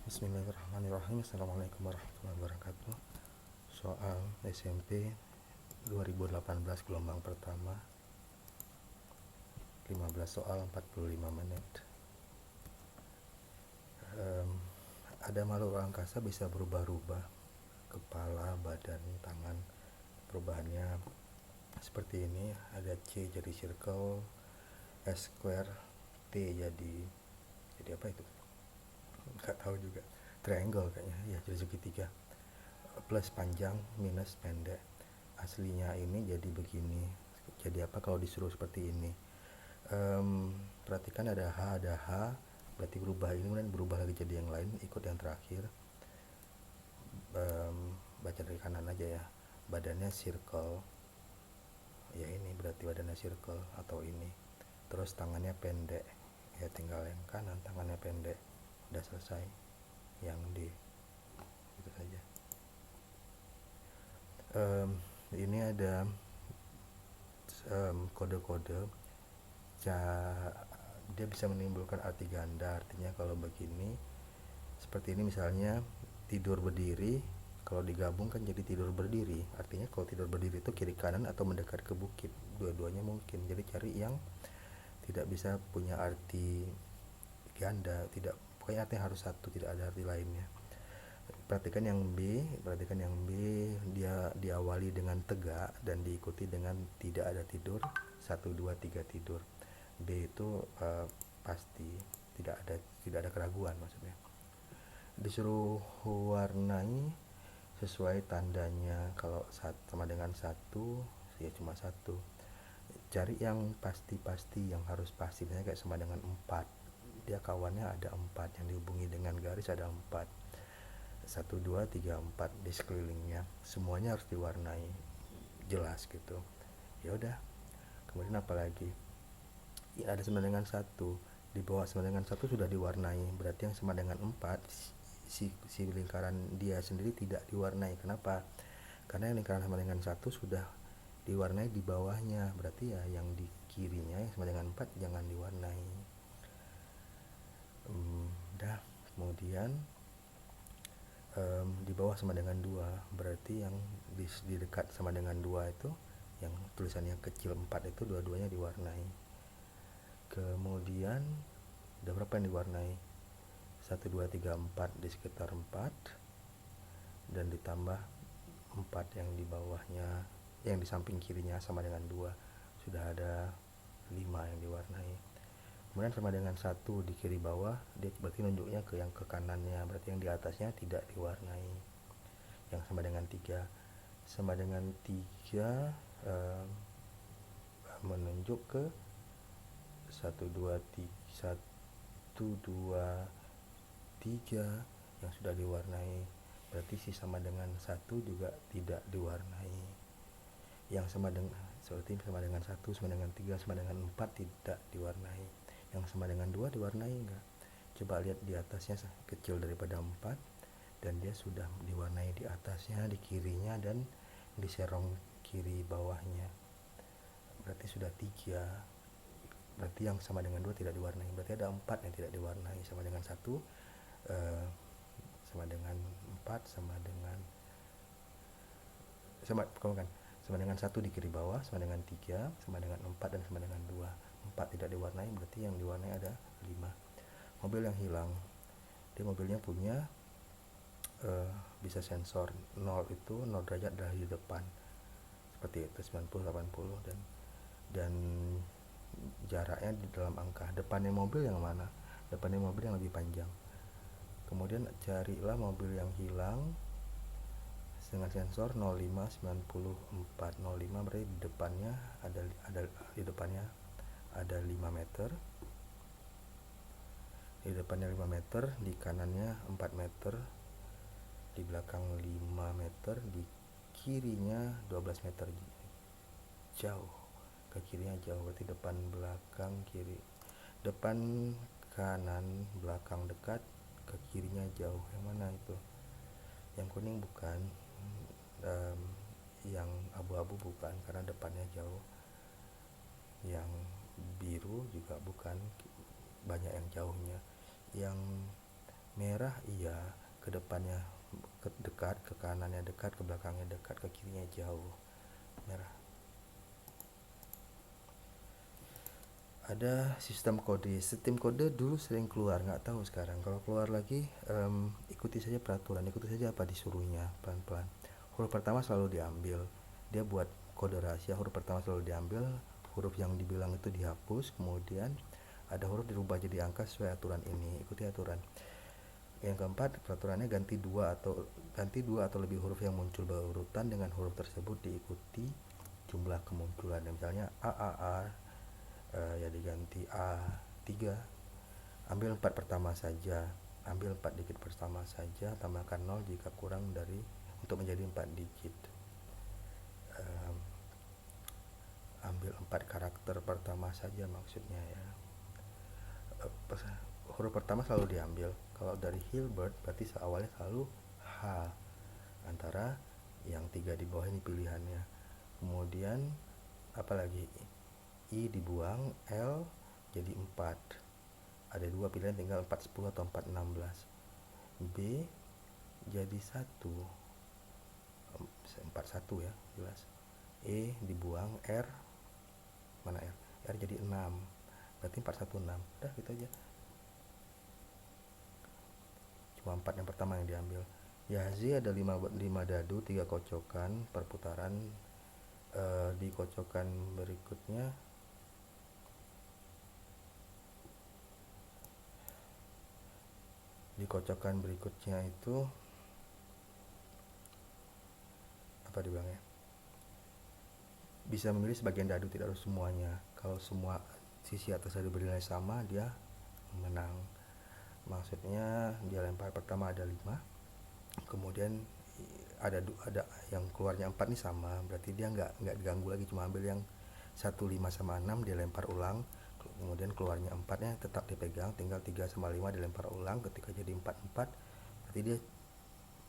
Bismillahirrahmanirrahim. Assalamualaikum warahmatullahi wabarakatuh. Soal SMP 2018 gelombang pertama, 15 soal 45 menit. Ada makhluk angkasa bisa berubah-ubah, kepala, badan, tangan. Perubahannya seperti ini. Ada C jadi circle, S square, T jadi apa itu? Nggak tahu juga. Triangle kayaknya, ya jadi segitiga. Plus panjang, minus pendek. Aslinya ini jadi begini. Jadi apa kalau disuruh seperti ini? Perhatikan ada H, berarti berubah ini, kemudian berubah lagi jadi yang lain, ikut yang terakhir. Baca dari kanan aja ya. Badannya circle, ya ini berarti badannya circle atau ini. Terus tangannya pendek, ya tinggal yang kanan tangannya pendek. Udah selesai. Yang D itu saja. Ini ada kode-kode. Dia bisa menimbulkan arti ganda. Artinya kalau begini, seperti ini misalnya tidur berdiri, kalau digabung kan jadi tidur berdiri. Artinya kalau tidur berdiri itu kiri kanan atau mendekat ke bukit, dua-duanya mungkin. Jadi cari yang tidak bisa punya arti ganda, tidak, pokoknya artinya harus satu, tidak ada arti lainnya. Perhatikan yang B, dia diawali dengan tegak dan diikuti dengan tidak ada tidur, 1, 2, 3 tidur. B itu pasti, tidak ada keraguan maksudnya. Disuruh warnai sesuai tandanya. Kalau sama dengan 1, ya cuma 1. Cari yang pasti, yang harus pasti. Misalnya kayak sama dengan 4, dia kawannya ada 4, yang dihubungi dengan garis ada 4. 1, 2, 3, 4 di sekelilingnya, semuanya harus diwarnai jelas gitu. Ya udah, kemudian apalagi ya, ada sama dengan 1, di bawah sama dengan 1 sudah diwarnai, berarti yang sama dengan 4 si lingkaran dia sendiri tidak diwarnai. Kenapa? Karena yang lingkaran sama dengan 1 sudah diwarnai di bawahnya, berarti ya yang di kirinya yang sama dengan 4 jangan diwarnai. Kemudian di bawah sama dengan 2, berarti yang di dekat sama dengan 2 itu, yang tulisannya kecil 4 itu dua-duanya diwarnai. Kemudian ada berapa yang diwarnai? 1, 2, 3, 4 di sekitar 4, dan ditambah 4 yang di bawahnya, yang di samping kirinya sama dengan 2, sudah ada 5 yang diwarnai. Kemudian sama dengan 1 di kiri bawah, dia berarti nunjuknya ke yang ke kanannya, berarti yang di atasnya tidak diwarnai. Yang sama dengan 3 menunjuk ke 1, 2, 3 yang sudah diwarnai, berarti si sama dengan 1 juga tidak diwarnai. Yang sama dengan seperti sama dengan 1, sama dengan 3, sama dengan 4 tidak diwarnai. Yang sama dengan 2 diwarnai enggak? Coba lihat di atasnya kecil daripada 4, dan dia sudah diwarnai di atasnya, di kirinya, dan di serong kiri bawahnya, berarti sudah 3. Berarti yang sama dengan 2 tidak diwarnai, berarti ada 4 yang tidak diwarnai. Sama dengan 1, sama dengan 4, sama dengan 1 di kiri bawah, sama dengan 3, sama dengan 4, dan sama dengan 2. 4 tidak diwarnai, berarti yang diwarnai ada 5. Mobil yang hilang, dia mobilnya punya bisa sensor 0 itu 0 derajat dari depan, seperti itu 90, 80, dan jaraknya di dalam angka. Depannya mobil yang mana? Depannya mobil yang lebih panjang. Kemudian carilah mobil yang hilang dengan sensor 05, 94. 05 berarti di depannya ada 5 meter. Di depannya 5 meter, di kanannya 4 meter, di belakang 5 meter, di kirinya 12 meter jauh. Ke kirinya jauh, berarti depan, belakang, kiri. Depan kanan, belakang dekat, ke kirinya jauh. Yang mana itu? Yang kuning bukan, yang abu-abu bukan, karena depannya jauh. Yang biru juga bukan, banyak yang jauhnya. Yang Merah iya, ke depannya dekat, ke kanannya dekat, ke belakangnya dekat, ke kirinya jauh. Merah. Ada sistem kode dulu sering keluar, nggak tahu sekarang. Kalau keluar lagi, ikuti saja peraturan, ikuti saja apa disuruhnya, pelan-pelan. Huruf pertama selalu diambil, dia buat kode rahasia. Huruf pertama selalu diambil, huruf yang dibilang itu dihapus, kemudian ada huruf dirubah jadi angka sesuai aturan ini. Ikuti aturan. Yang keempat, peraturannya ganti dua atau lebih huruf yang muncul berurutan dengan huruf tersebut diikuti jumlah kemunculan. Misalnya a ya diganti A3, ambil 4 pertama saja, ambil 4 digit pertama saja, tambahkan 0 jika kurang dari untuk menjadi 4 digit. Ambil 4 karakter pertama saja maksudnya ya. Huruf pertama selalu diambil. Kalau dari Hilbert berarti awalnya selalu H, antara yang 3 di bawah ini pilihannya. Kemudian apalagi, I dibuang, L jadi 4. Ada 2 pilihan, tinggal 410 atau 416. B jadi 1, 41 ya, jelas. E dibuang, R mana R? R jadi 6. Berarti 416. Udah gitu aja. Cuma 4 yang pertama yang diambil. Ya, Z ada 5 dadu, 3 kocokan, perputaran. Di kocokan berikutnya itu apa dibilangnya, bisa memilih sebagian dadu, tidak harus semuanya. Kalau semua sisi atas dadu bernilai sama, dia menang. Maksudnya dia lempar pertama ada 5, kemudian ada yang keluarnya 4 nih sama, berarti dia nggak diganggu lagi, cuma ambil yang 1, 5 sama 6 dia lempar ulang, kemudian keluarnya 4-nya tetap dipegang, tinggal 3 sama 5 dilempar ulang. Ketika jadi 4 berarti dia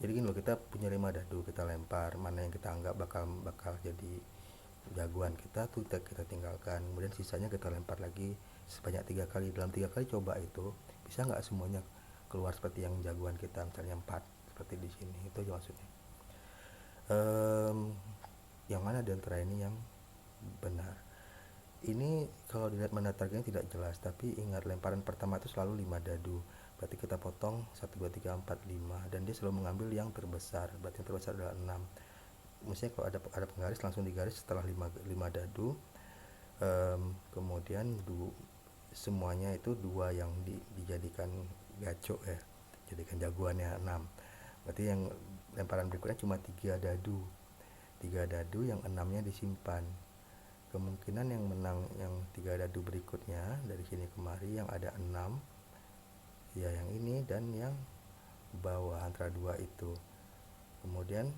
jadi gini loh, kita punya 5 dadu, kita lempar, mana yang kita anggap bakal jadi jagoan kita tuh kita tinggalkan, kemudian sisanya kita lempar lagi sebanyak 3 kali. Dalam 3 kali coba itu bisa nggak semuanya keluar seperti yang jagoan kita, misalnya 4 seperti di sini. Itu aja maksudnya. Yang mana di antara ini yang benar? Ini kalau dilihat mendatarnya tidak jelas, tapi ingat lemparan pertama itu selalu 5 dadu. Berarti kita potong 1, 2, 3, 4, 5, dan dia selalu mengambil yang terbesar. Berarti yang terbesar adalah 6. Misalnya kalau ada penggaris, langsung digaris setelah 5 dadu. Kemudian semuanya itu 2 yang dijadikan gacok ya, jadikan jagoannya 6. Berarti yang lemparan berikutnya cuma 3 dadu, yang 6-nya disimpan. Kemungkinan yang menang yang 3 dadu berikutnya dari sini kemari yang ada 6 ya, yang ini dan yang bawah antara 2 itu. Kemudian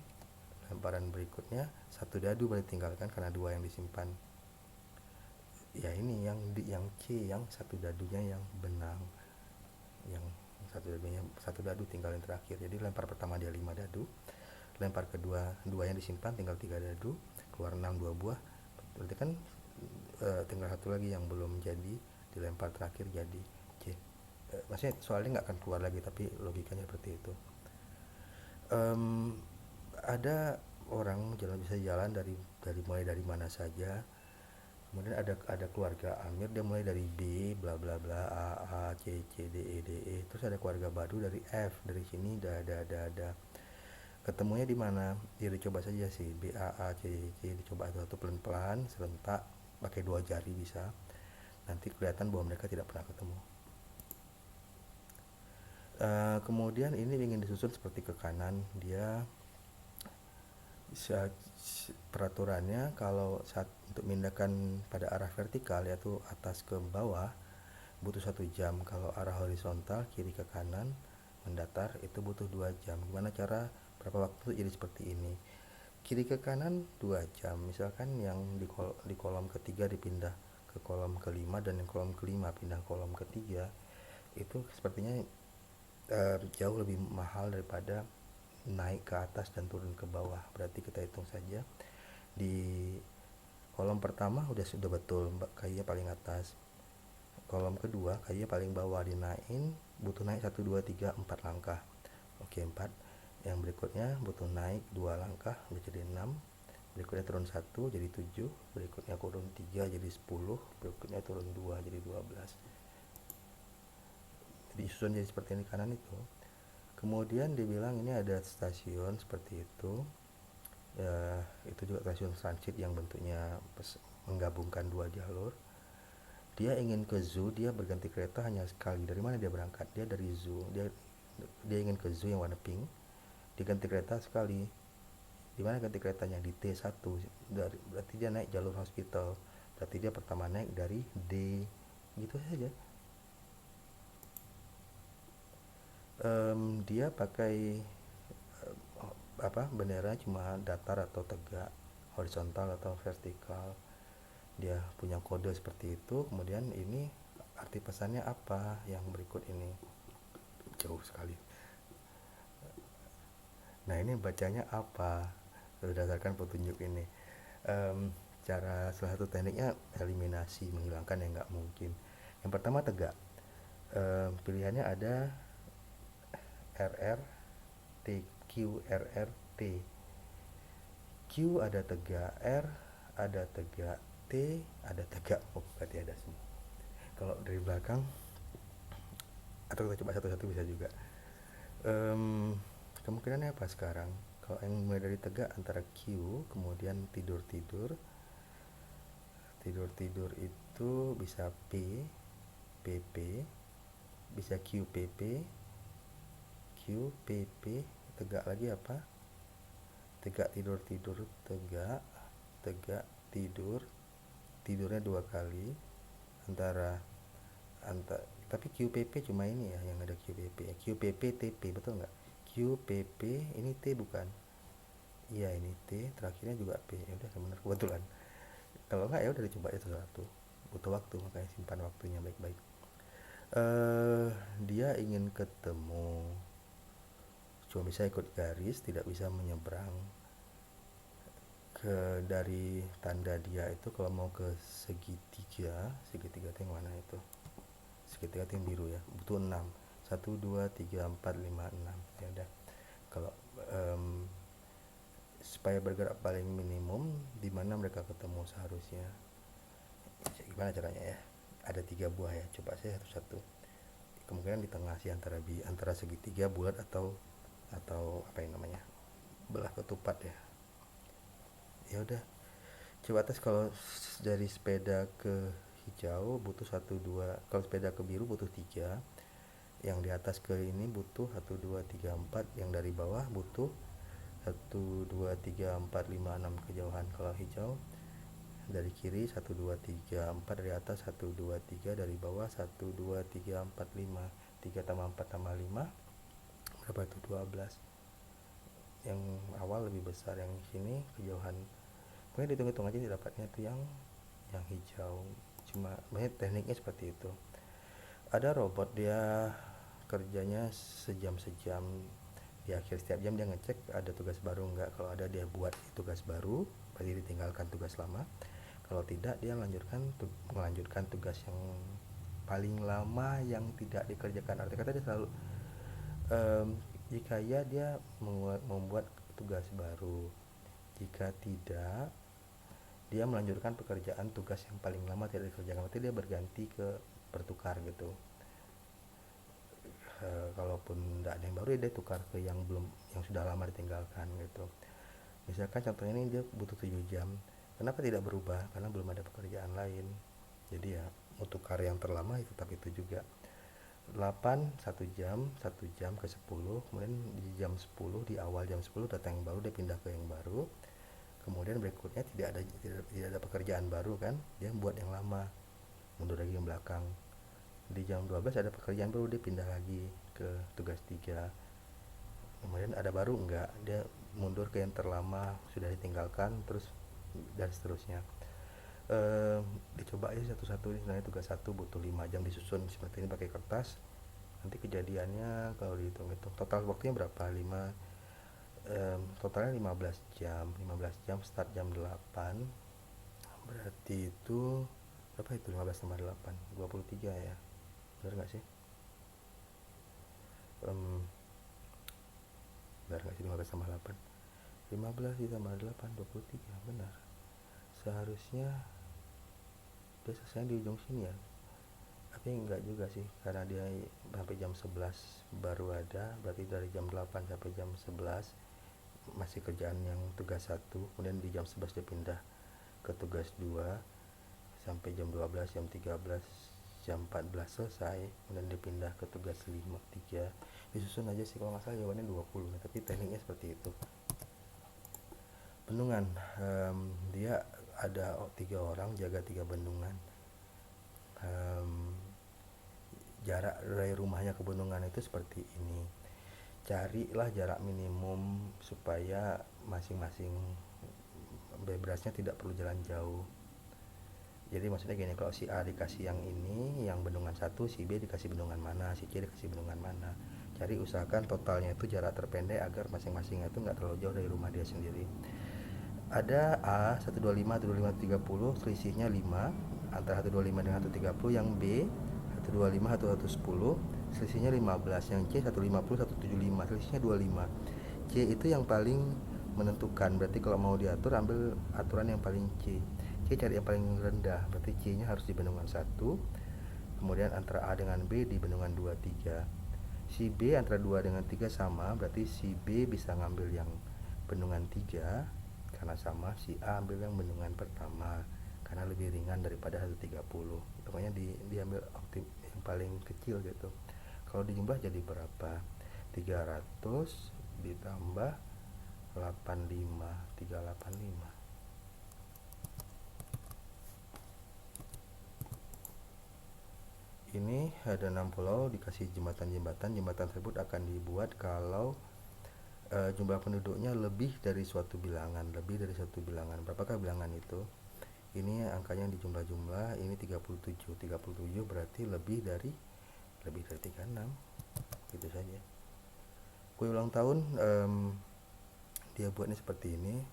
lemparan berikutnya 1 dadu boleh tinggalkan karena 2 yang disimpan. Ya ini yang C, yang 1 dadunya yang benang, yang 1 dadu tinggal yang terakhir. Jadi lempar pertama dia 5 dadu, lempar kedua 2 yang disimpan tinggal 3 dadu, keluar 6, 2 buah. Berarti kan tinggal 1 lagi yang belum jadi, dilempar terakhir jadi C. Maksudnya soalnya nggak akan keluar lagi, tapi logikanya seperti itu. Ada orang bisa jalan dari mulai dari mana saja. Kemudian ada keluarga Amir, dia mulai dari B bla bla bla, A C C D E. Terus ada keluarga Badu dari F, dari sini ada ketemunya di mana? Ya dicoba saja sih, B A C C, dicoba satu pelan-pelan serentak pakai 2 jari bisa. Nanti kelihatan bahwa mereka tidak pernah ketemu. Kemudian ini ingin disusun seperti ke kanan. Dia peraturannya kalau untuk memindahkan pada arah vertikal, yaitu atas ke bawah, butuh 1 jam. Kalau arah horizontal kiri ke kanan mendatar itu butuh 2 jam. Gimana cara berapa waktu jadi seperti ini? Kiri ke kanan 2 jam. Misalkan yang di kolom ketiga dipindah ke kolom kelima, dan yang kolom kelima pindah kolom ketiga, itu sepertinya jauh lebih mahal daripada naik ke atas dan turun ke bawah. Berarti kita hitung saja, di kolom pertama sudah betul kayunya paling atas, kolom kedua kayunya paling bawah, dinaikin butuh naik 1 2 3 4 langkah. Oke, 4. Yang berikutnya butuh naik 2 langkah menjadi 6. Berikutnya turun 1 jadi 7, berikutnya turun 3 jadi 10, berikutnya turun 2 jadi 12. Disusun jadi seperti ini kanan itu. Kemudian dibilang ini ada stasiun seperti itu. Ya, itu juga stasiun transit yang bentuknya menggabungkan dua jalur. Dia ingin ke zoo, dia berganti kereta hanya sekali. Dari mana dia berangkat? Dia dari zoo. Dia ingin ke zoo yang warna pink. Dia ganti kereta sekali. Di mana ganti keretanya? Di T1. Berarti dia naik jalur hospital. Berarti dia pertama naik dari D. Gitu saja. Dia pakai bendera cuma datar atau tegak, horizontal atau vertikal. Dia punya kode seperti itu. Kemudian ini arti pesannya apa yang berikut ini? Jauh sekali. Nah, ini bacanya apa berdasarkan petunjuk ini. Cara salah satu tekniknya eliminasi, menghilangkan yang nggak mungkin. Yang pertama tegak. Pilihannya ada RR T, Q, RR, T. Q ada tegak, R ada tegak, T ada tegak. Oh, berarti ada semua. Kalau dari belakang, atau kita coba satu-satu bisa juga. Kemungkinannya apa sekarang? Kalau yang mulai dari tegak antara Q, kemudian tidur-tidur itu bisa P, PP, bisa QPP, QPP, tegak lagi apa? Tegak tidur-tidur, tegak tidur, tidurnya 2 kali antara tapi QPP cuma ini ya yang ada QPP. QPP TP betul nggak? QPP ini T bukan? Iya, ini T, terakhirnya juga P. Ya udah, benar kebetulan. Kalau nggak ya udah dicoba itu satu. Butuh waktu, makanya simpan waktunya baik-baik. Dia ingin ketemu, cuma bisa ikut garis, tidak bisa menyeberang. Dari tanda dia itu kalau mau ke segitiga itu yang mana itu? Segitiga itu yang biru ya, butuh 6. 1 2 3 4 5 6. Ya udah. Kalau supaya bergerak paling minimum, di mana mereka ketemu seharusnya? Gimana caranya ya? Ada 3 buah ya. Coba saya satu-satu. Kemungkinan di tengah sih, antara segitiga, bulat atau apa yang namanya? Belah ketupat ya. Ya udah. Coba tes kalau dari sepeda ke hijau butuh 1 2, kalau sepeda ke biru butuh 3. Yang di atas ke ini butuh 1 2 3 4, yang dari bawah butuh 1 2 3 4 5 6 kejauhan. Kalau hijau dari kiri 1 2 3 4, dari atas 1 2 3, dari bawah 1 2 3 4 5. 3 tambah 4 tambah 5 berapa itu? 12. Yang awal lebih besar, yang sini kejauhan. Mungkin dihitung-hitung aja dapatnya itu yang hijau. Cuma banyak tekniknya seperti itu. Ada robot, dia kerjanya sejam-sejam. Di akhir setiap jam dia ngecek ada tugas baru enggak. Kalau ada dia buat tugas baru, berarti ditinggalkan tugas lama. Kalau tidak dia melanjutkan tugas yang paling lama yang tidak dikerjakan. Arti kata dia selalu jika ya dia membuat tugas baru, jika tidak dia melanjutkan pekerjaan tugas yang paling lama tidak dikerjakan. Berarti dia berganti ke bertukar gitu. Kalaupun tidak ada yang baru dia tukar ke yang sudah lama ditinggalkan gitu. Misalkan contohnya ini dia butuh 7 jam, kenapa tidak berubah? Karena belum ada pekerjaan lain. Jadi ya mau tukar yang terlama itu, tapi itu juga 8 1 jam ke 10, kemudian di jam 10, di awal jam 10 datang yang baru, dia pindah ke yang baru. Kemudian berikutnya tidak ada pekerjaan baru kan, dia buat yang lama, mundur lagi ke belakang. Di jam 12 ada pekerjaan baru, dia pindah lagi ke tugas 3. Kemudian ada baru enggak, dia mundur ke yang terlama sudah ditinggalkan, terus dan seterusnya. Dicoba aja satu-satu. Sebenarnya tugas 1 butuh 5 jam disusun seperti ini pakai kertas. Nanti kejadiannya kalau dihitung-hitung total waktunya berapa? Totalnya 15 jam, start jam 8. Berarti itu berapa itu? 15 tambah 8 23 ya, bener gak sih? benar nggak sih 15 tambah 8? 15 ditambah 8 23, benar. Seharusnya dia selesai di ujung sini ya, tapi enggak juga sih, karena dia sampai jam 11 baru ada, berarti dari jam 8 sampai jam 11 masih kerjaan yang tugas 1, kemudian di jam 11 dia pindah ke tugas 2 sampai jam 12, jam 13, jam 14 selesai, kemudian dia pindah ke tugas 3. Disusun aja sih, kalau nggak salah jawabannya 20, tapi tekniknya seperti itu. Bendungan, dia ada 3 orang jaga 3 bendungan. Jarak dari rumahnya ke bendungan itu seperti ini. Carilah jarak minimum supaya masing-masing berasnya tidak perlu jalan jauh. Jadi maksudnya gini, kalau si A dikasih yang ini, yang bendungan 1, si B dikasih bendungan mana, si C dikasih bendungan mana. Cari usahakan totalnya itu jarak terpendek agar masing-masingnya itu nggak terlalu jauh dari rumah dia sendiri. Ada A 125, 125, 30, selisihnya 5 antara 125 dengan 130. Yang B 125, 110, selisihnya 15. Yang C 150, 175, selisihnya 25. C itu yang paling menentukan, berarti kalau mau diatur ambil aturan yang paling C. C cari yang paling rendah, berarti C nya harus di bendungan 1, kemudian antara A dengan B di bendungan 2, 3. Si B antara 2 dengan 3 sama, berarti si B bisa ngambil yang bendungan 3 karena sama, si A ambil yang bendungan pertama karena lebih ringan daripada 130. Pokoknya diambil optim yang paling kecil gitu. Kalau dijumlah jadi berapa? 300 ditambah 85, 385. Ini ada 6 pulau dikasih jembatan tersebut akan dibuat kalau jumlah penduduknya lebih dari suatu bilangan. Berapakah bilangan itu? Ini angkanya di jumlah-jumlah, ini 37 berarti lebih dari 36, gitu saja. Kue ulang tahun dia buatnya seperti ini,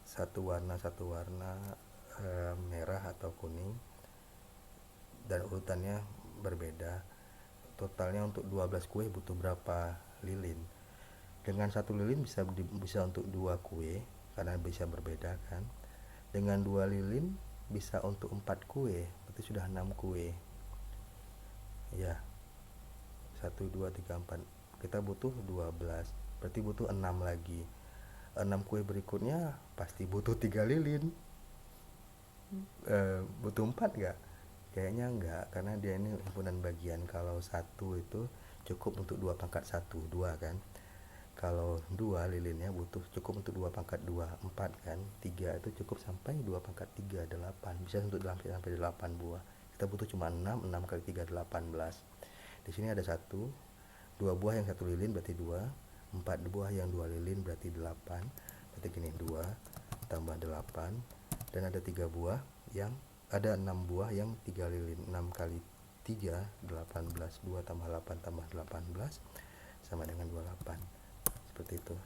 satu warna merah atau kuning, dan urutannya berbeda. Totalnya untuk 12 kue butuh berapa lilin? Dengan 1 lilin bisa untuk 2 kue karena bisa berbeda kan. Dengan 2 lilin bisa untuk 4 kue, berarti sudah 6 kue. Ya. 1 2 3 4. Kita butuh 12, berarti butuh 6 lagi. 6 kue berikutnya pasti butuh 3 lilin. Butuh 4 enggak? Kayaknya enggak, karena dia ini himpunan bagian. Kalau 1 itu cukup untuk 2 pangkat 1, 2 kan. Kalau 2 lilinnya butuh cukup untuk 2 pangkat 2, 4 kan. 3 itu cukup sampai 2 pangkat 3, 8. Bisa untuk sampai 8 buah. Kita butuh cuma 6 kali 3, 18. Di sini ada 1, 2 buah yang 1 lilin berarti 2, 4 buah yang 2 lilin berarti 8. Berarti gini, 2 tambah 8, dan ada 3 buah yang ada 6 buah yang 3 lilin. 6 kali 3, 18. 2 tambah 8 tambah 18 sama dengan 28. Seperti itu.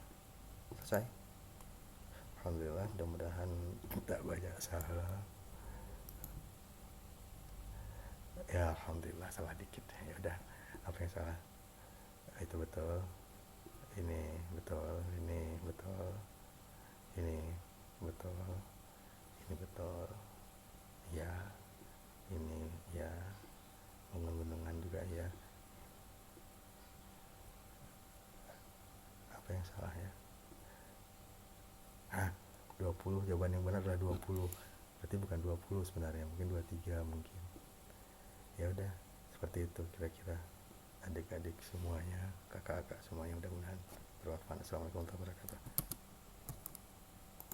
Selesai. Alhamdulillah, mudah-mudahan tidak banyak salah. Ya alhamdulillah, salah dikit. Ya udah, apa yang salah? Itu betul. Ini betul, ini betul. Ini betul. Ini betul. Ya, ini ya, gunung-gunungan juga ya. Apa yang salah ya? 20, jawaban yang benar adalah 20. Berarti bukan 20 sebenarnya, mungkin 23 mungkin. Ya udah, seperti itu kira-kira. Adik-adik semuanya, kakak-kakak semuanya, mudah-mudahan bermanfaat. Assalamualaikum warahmatullahi wabarakatuh.